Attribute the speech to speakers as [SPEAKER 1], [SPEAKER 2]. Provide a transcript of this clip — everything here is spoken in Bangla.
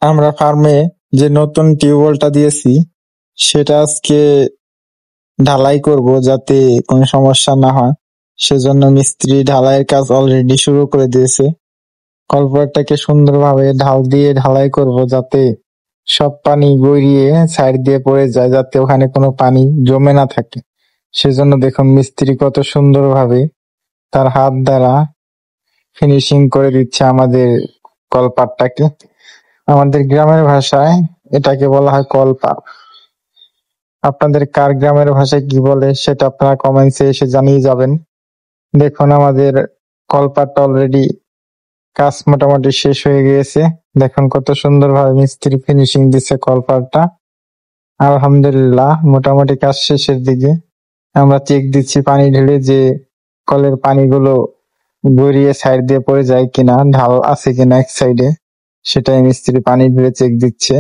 [SPEAKER 1] আমরা ফার্মে যে নতুন টিউবওয়েলটা দিয়েছি সেটা আজকে ঢালাই করব যাতে কোনো সমস্যা না হয়, সেজন্য মিস্ত্রি ঢালাইয়ের কাজ অলরেডি শুরু করে দিয়েছে। কলপারটাকে সুন্দরভাবে ঢাল দিয়ে ঢালাই করব যাতে সব পানি গড়িয়ে সাইড দিয়ে পড়ে যায়, যাতে ওখানে কোনো পানি জমে না থাকে। সেজন্য দেখুন মিস্ত্রি কত সুন্দরভাবে তার হাত দ্বারা ফিনিশিং করে দিচ্ছে আমাদের কলপারটাকে। আমাদের গ্রামের ভাষায় এটাকে বলা হয় কলপার। আপনাদের কার গ্রামের ভাষায় কি বলে সেটা আপনারা কমেন্টসে এসে জানিয়ে যাবেন। দেখুন আমাদের কলপারটা অলরেডি কাজ মোটামুটি শেষ হয়ে গিয়েছে। দেখুন কত সুন্দরভাবে মিস্ত্রি ফিনিশিং দিচ্ছে কলপারটা। আলহামদুলিল্লাহ, মোটামুটি কাজ শেষের দিকে। আমরা চেক দিচ্ছি পানি ঢেলে যে কলের পানিগুলো গড়িয়ে সাইড দিয়ে পড়ে যায় কিনা, ঢাল আছে কিনা এক সাইডে, সেটাই মিস্ত্রি পানি ঢেলে চেক দিচ্ছে।